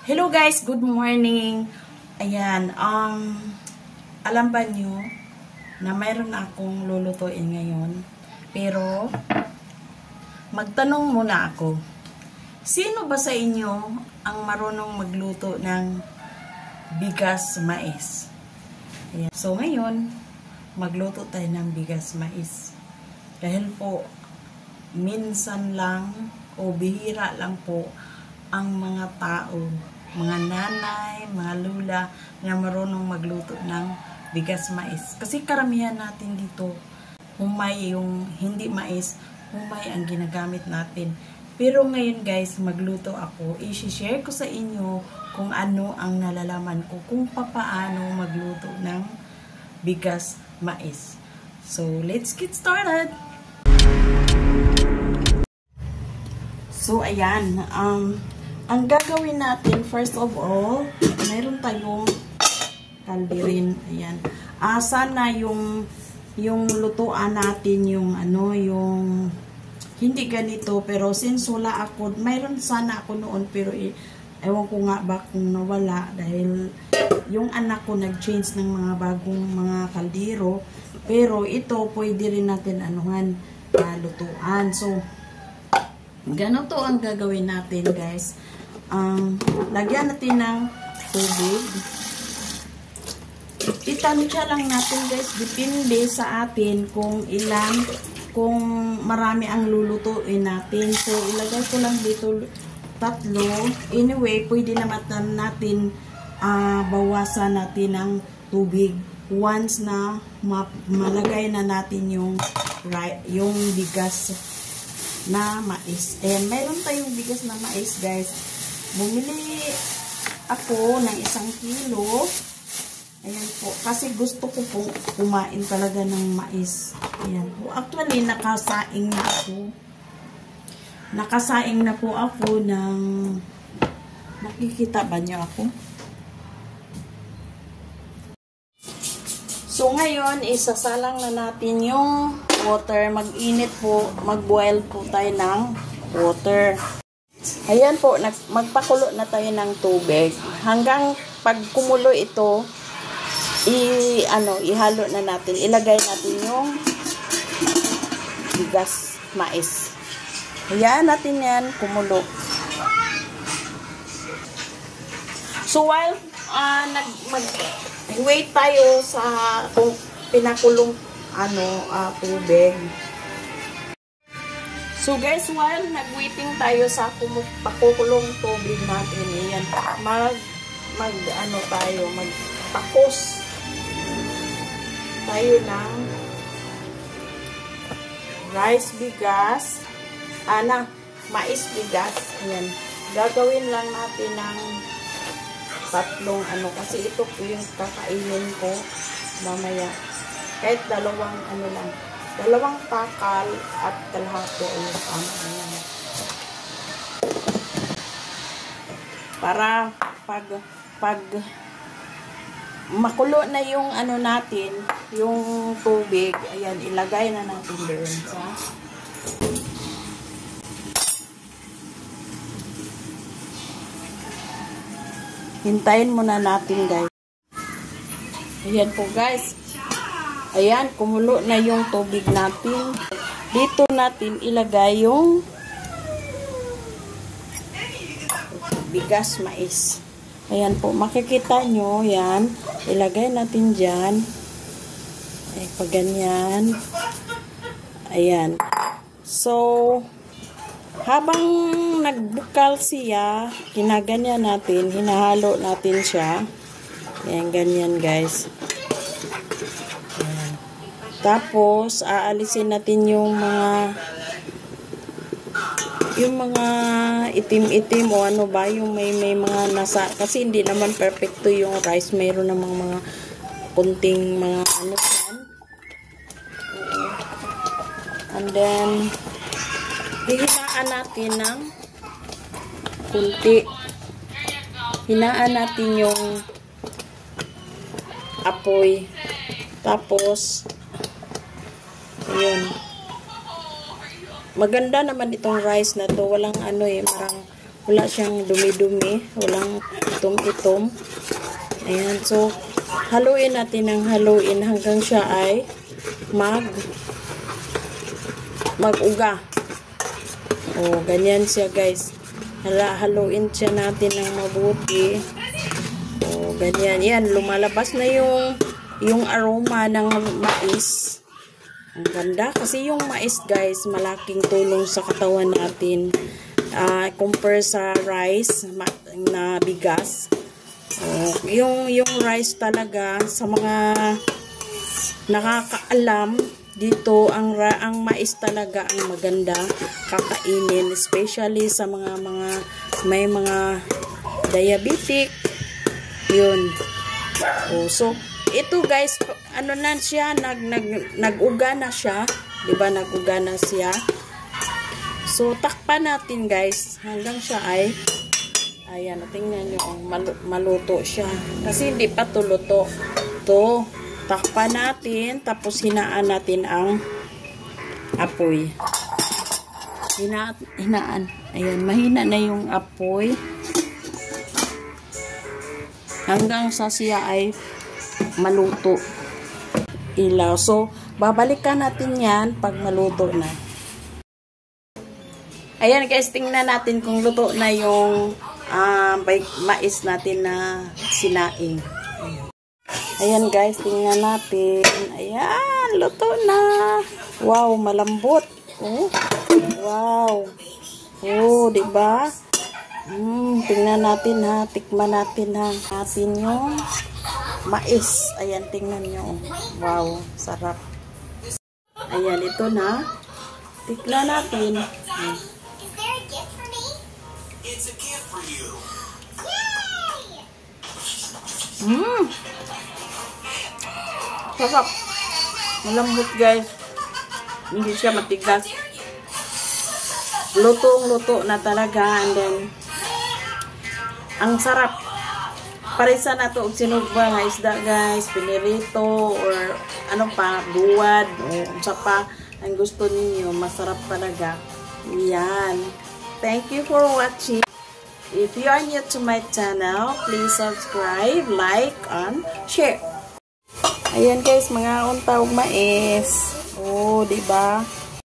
Hello guys, good morning. Ayan, alam ba nyo na mayroon akong lulutuin ngayon? Pero, magtanong muna ako. Sino ba sa inyo ang marunong magluto ng bigas mais? Ayan. So ngayon, magluto tayo ng bigas mais. Dahil po, minsan lang o bihira lang po ang mga tao, mga nanay, mga lula na marunong magluto ng bigas mais. Kasi karamihan natin dito, humay yung hindi mais, humay ang ginagamit natin. Pero ngayon guys, magluto ako. I-share ko sa inyo kung ano ang nalalaman ko, kung papaano magluto ng bigas mais. So, let's get started! So, ayan. Ang gagawin natin, first of all, mayroon tayong kalderin. Ayan. Sana yung lutuan natin, yung hindi ganito, pero since wala ako, mayroon sana ako noon, pero ewan ko nga ba kung nawala, dahil yung anak ko nag-change ng mga bagong mga kaldero, pero ito, pwede rin natin lutuan. So, ganito ang gagawin natin, guys. Lagyan natin ng tubig. Itansya lang natin, guys. Depende sa atin kung marami ang lulutuin natin. So, ilagay ko lang dito 3. Anyway, pwede naman natin bawasan natin ng tubig once na malagay na natin yung bigas na mais. And meron tayong bigas na mais, guys. Bumili ako ng 1 kilo. Ayan po. Kasi gusto ko po kumain talaga ng mais. Ayan po. Actually, nakasaing na ako. Nakasaing na po ako ng... Nakikita ba niyo ako? So, ngayon, isasalang na natin yung water. Mag-init po, mag-boil po tayo ng water. Ayan po, magpakulo na tayo ng tubig. Hanggang pag kumulo ito, ihalo na natin. Ilagay natin yung bigas mais. Hayaan natin yan kumulo. So, while wait tayo sa kung pinakulong tubig. So guys, while nag-waiting tayo sa pakukulong tubig natin, ayan, magpakos tayo ng rice bigas, mais bigas. Ayan, gagawin lang natin ng 3, kasi ito po yung kakainin ko mamaya. Kahit 2 lang. 2 takal at kalahati ay ayan. Para pag makulo na yung natin, yung tubig, ayan, ilagay na natin doon sa hintayin muna natin, guys. Ayan po, guys. Ayan, kumulo na yung tubig natin. Dito natin ilagay yung bigas mais. Ayan po, makikita nyo, yan. Ilagay natin dyan. Ay, pag ganyan. Ayan. So, habang nagbukal siya, ginaganyan natin, hinahalo natin siya. Ayan, ganyan, guys. Tapos, aalisin natin yung mga itim-itim o yung may mga nasa, kasi hindi naman perfecto yung rice, mayroon namang mga kunting mga yan. And then, hihinaan natin ng kunti. Hinaan natin yung apoy. Tapos, ayun. Maganda naman itong rice na to. Walang Wala siyang dumi-dumi. Walang itom-itom. Ayan. So, haluin natin ng haluin hanggang siya ay mag-uga. O, ganyan siya guys. Haluin siya natin ng mabuti. O, ganyan. Yan, lumalabas na yung aroma ng mais. Ang ganda. Kasi yung mais guys, malaking tulong sa katawan natin. Compare sa rice na bigas. Yung rice talaga, sa mga nakakaalam, dito ang mais talaga ang maganda kakainin, especially sa mga may mga diabetic. Yun. So ito guys, ano na siya, nag-uga na siya, 'di ba? Nag-uga na siya. So takpan natin guys hanggang siya ay ayan, tingnan niyo, maluto siya. Kasi hindi pa luto. To, takpan natin, tapos hinaan natin ang apoy. Hinaan. Ayan, mahina na yung apoy. Hanggang sa siya ay maluto. Ilaw. So, babalikan natin yan pag maluto na. Ayan guys, tingnan natin kung luto na yung mais natin na sinaing. Ayan guys, tingnan natin. Ayan, luto na. Wow, malambot. Oh, wow. Oh, diba? Tingnan natin ha. Tikman natin ha. Natin yung mais. Ayan, tingnan nyo. Wow, sarap. Ayan, ito na. Tikman natin. It's a gift for you. Sarap. Malambot guys. Hindi siya matigas. Lutong-luto na talaga. And then, ang sarap. Parisa na to og sinugba nga isda guys. Pinirito or ano pa, buwad. O unsa pa ang gusto ninyo. Masarap talaga. Yan. Thank you for watching. If you are new to my channel, please subscribe, like, and share. Ayan guys, mga unta og mais. Oh, diba?